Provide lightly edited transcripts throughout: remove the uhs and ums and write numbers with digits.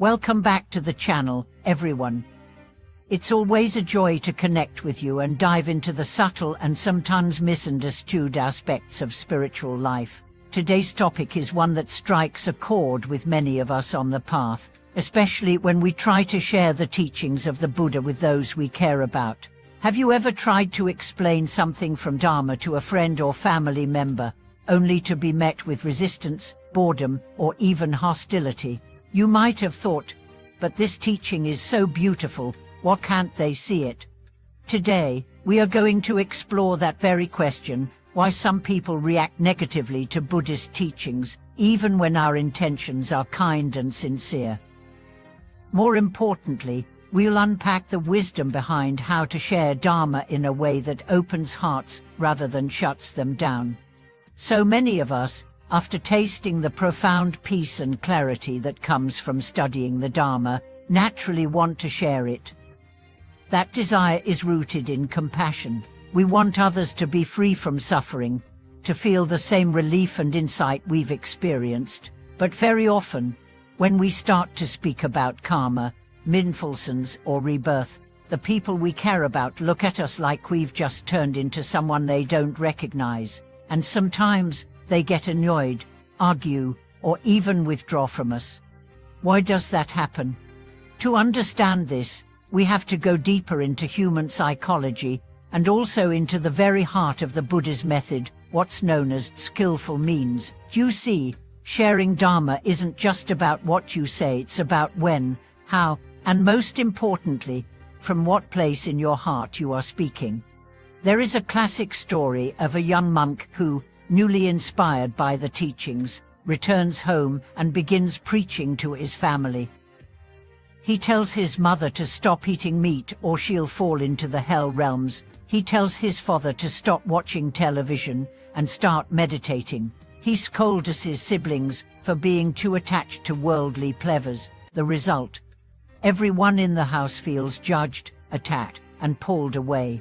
Welcome back to the channel, everyone. It's always a joy to connect with you and dive into the subtle and sometimes misunderstood aspects of spiritual life. Today's topic is one that strikes a chord with many of us on the path, especially when we try to share the teachings of the Buddha with those we care about. Have you ever tried to explain something from Dharma to a friend or family member, only to be met with resistance, boredom, or even hostility? You might have thought, but this teaching is so beautiful, why can't they see it? Today, we are going to explore that very question, why some people react negatively to Buddhist teachings, even when our intentions are kind and sincere. More importantly, we'll unpack the wisdom behind how to share Dharma in a way that opens hearts rather than shuts them down. So many of us, after tasting the profound peace and clarity that comes from studying the Dharma, naturally want to share it. That desire is rooted in compassion. We want others to be free from suffering, to feel the same relief and insight we've experienced. But very often, when we start to speak about karma, mindfulness or rebirth, the people we care about look at us like we've just turned into someone they don't recognize, and sometimes they get annoyed, argue, or even withdraw from us. Why does that happen? To understand this, we have to go deeper into human psychology and also into the very heart of the Buddha's method, what's known as skillful means. You see, sharing Dharma isn't just about what you say, it's about when, how, and most importantly, from what place in your heart you are speaking. There is a classic story of a young monk who, newly inspired by the teachings, returns home and begins preaching to his family. He tells his mother to stop eating meat or she'll fall into the hell realms. He tells his father to stop watching television and start meditating. He scolds his siblings for being too attached to worldly pleasures. The result? Everyone in the house feels judged, attacked, and pulled away.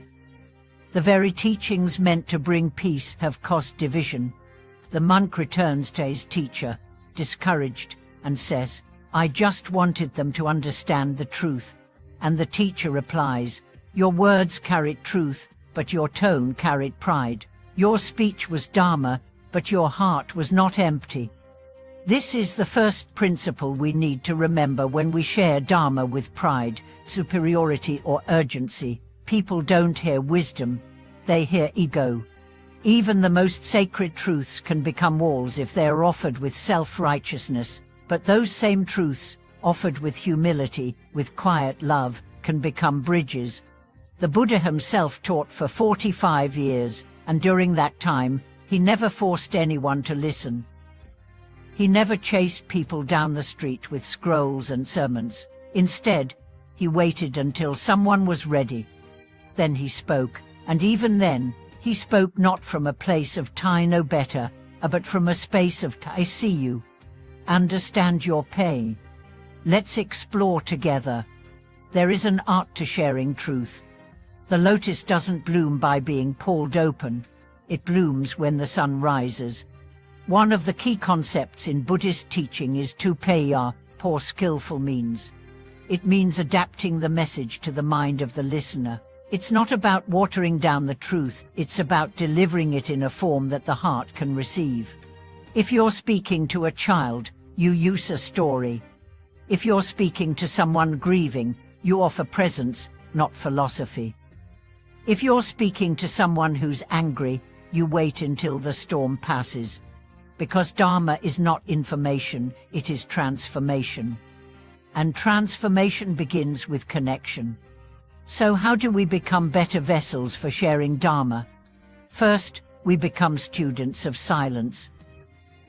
The very teachings meant to bring peace have caused division. The monk returns to his teacher, discouraged, and says, "I just wanted them to understand the truth." And the teacher replies, "Your words carried truth, but your tone carried pride. Your speech was Dharma, but your heart was not empty." This is the first principle we need to remember when we share Dharma with pride, superiority, or urgency. People don't hear wisdom, they hear ego. Even the most sacred truths can become walls if they are offered with self-righteousness, but those same truths, offered with humility, with quiet love, can become bridges. The Buddha himself taught for 45 years, and during that time, he never forced anyone to listen. He never chased people down the street with scrolls and sermons. Instead, he waited until someone was ready. Then he spoke, and even then, he spoke not from a place of "I know better," but from a space of "I see you. Understand your pain. Let's explore together." There is an art to sharing truth. The lotus doesn't bloom by being pulled open. It blooms when the sun rises. One of the key concepts in Buddhist teaching is pathtopeace, pour skillful means. It means adapting the message to the mind of the listener. It's not about watering down the truth, it's about delivering it in a form that the heart can receive. If you're speaking to a child, you use a story. If you're speaking to someone grieving, you offer presence, not philosophy. If you're speaking to someone who's angry, you wait until the storm passes. Because Dharma is not information, it is transformation. And transformation begins with connection. So how do we become better vessels for sharing Dharma? First, we become students of silence.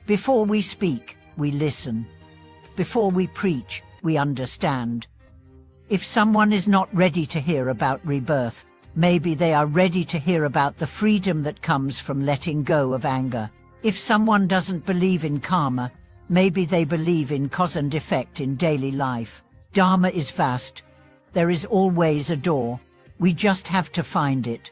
Before we speak, we listen. Before we preach, we understand. If someone is not ready to hear about rebirth, maybe they are ready to hear about the freedom that comes from letting go of anger. If someone doesn't believe in karma, maybe they believe in cause and effect in daily life. Dharma is vast. There is always a door. We just have to find it.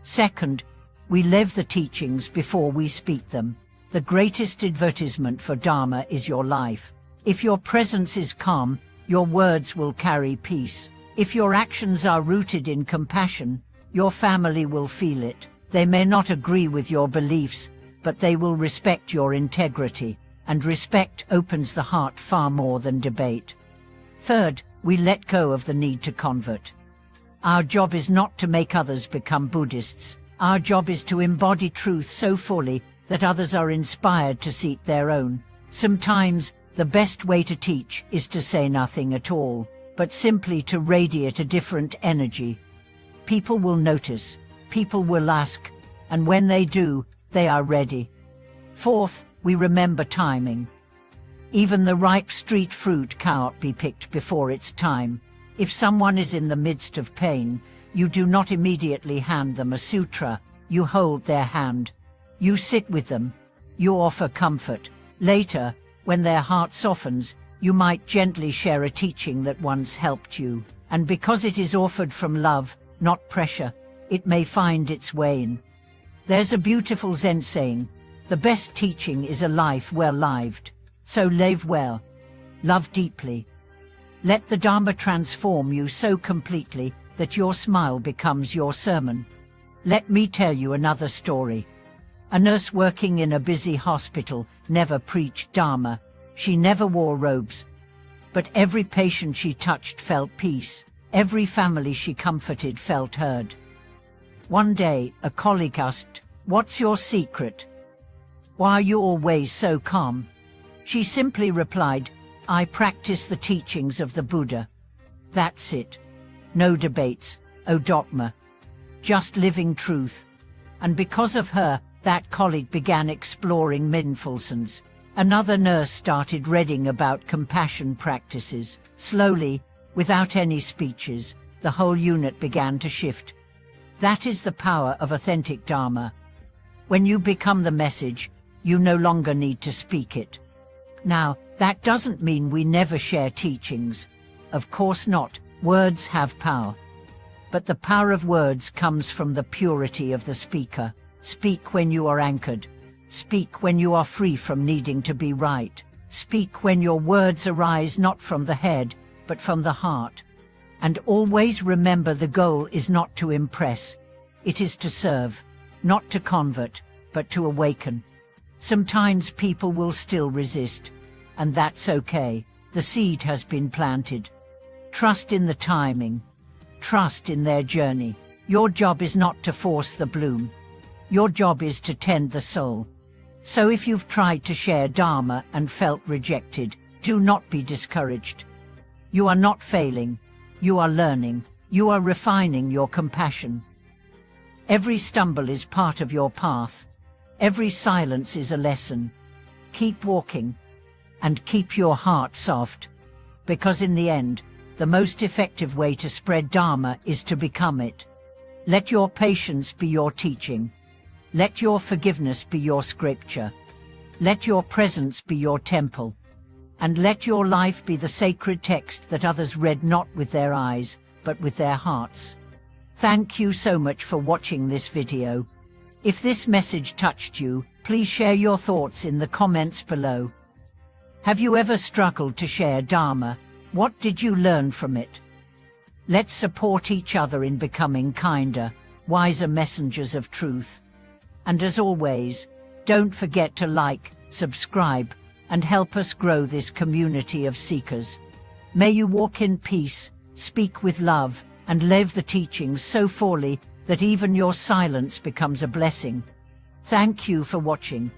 Second, we live the teachings before we speak them. The greatest advertisement for Dharma is your life. If your presence is calm, your words will carry peace. If your actions are rooted in compassion, your family will feel it. They may not agree with your beliefs, but they will respect your integrity, and respect opens the heart far more than debate. Third, we let go of the need to convert. Our job is not to make others become Buddhists. Our job is to embody truth so fully that others are inspired to seek their own. Sometimes, the best way to teach is to say nothing at all, but simply to radiate a different energy. People will notice, people will ask, and when they do, they are ready. Fourth, we remember timing. Even the ripe street fruit cannot be picked before its time. If someone is in the midst of pain, you do not immediately hand them a sutra. You hold their hand. You sit with them. You offer comfort. Later, when their heart softens, you might gently share a teaching that once helped you. And because it is offered from love, not pressure, it may find its way in. There's a beautiful Zen saying, the best teaching is a life well lived. So live well. Love deeply. Let the Dharma transform you so completely that your smile becomes your sermon. Let me tell you another story. A nurse working in a busy hospital never preached Dharma. She never wore robes. But every patient she touched felt peace. Every family she comforted felt heard. One day, a colleague asked, "What's your secret? Why are you always so calm?" She simply replied, "I practice the teachings of the Buddha. That's it. No debates, no dogma. Just living truth." And because of her, that colleague began exploring mindfulness. Another nurse started reading about compassion practices. Slowly, without any speeches, the whole unit began to shift. That is the power of authentic Dharma. When you become the message, you no longer need to speak it. Now, that doesn't mean we never share teachings. Of course not. Words have power. But the power of words comes from the purity of the speaker. Speak when you are anchored. Speak when you are free from needing to be right. Speak when your words arise not from the head, but from the heart. And always remember, the goal is not to impress. It is to serve, not to convert, but to awaken. Sometimes people will still resist, and that's okay. The seed has been planted. Trust in the timing. Trust in their journey. Your job is not to force the bloom. Your job is to tend the soul. So if you've tried to share Dharma and felt rejected, do not be discouraged. You are not failing. You are learning. You are refining your compassion. Every stumble is part of your path. Every silence is a lesson. Keep walking, and keep your heart soft, because in the end, the most effective way to spread Dharma is to become it. Let your patience be your teaching. Let your forgiveness be your scripture. Let your presence be your temple. And let your life be the sacred text that others read not with their eyes, but with their hearts. Thank you so much for watching this video. If this message touched you, please share your thoughts in the comments below. Have you ever struggled to share Dharma? What did you learn from it? Let's support each other in becoming kinder, wiser messengers of truth. And as always, don't forget to like, subscribe, and help us grow this community of seekers. May you walk in peace, speak with love, and live the teachings so fully that even your silence becomes a blessing. Thank you for watching.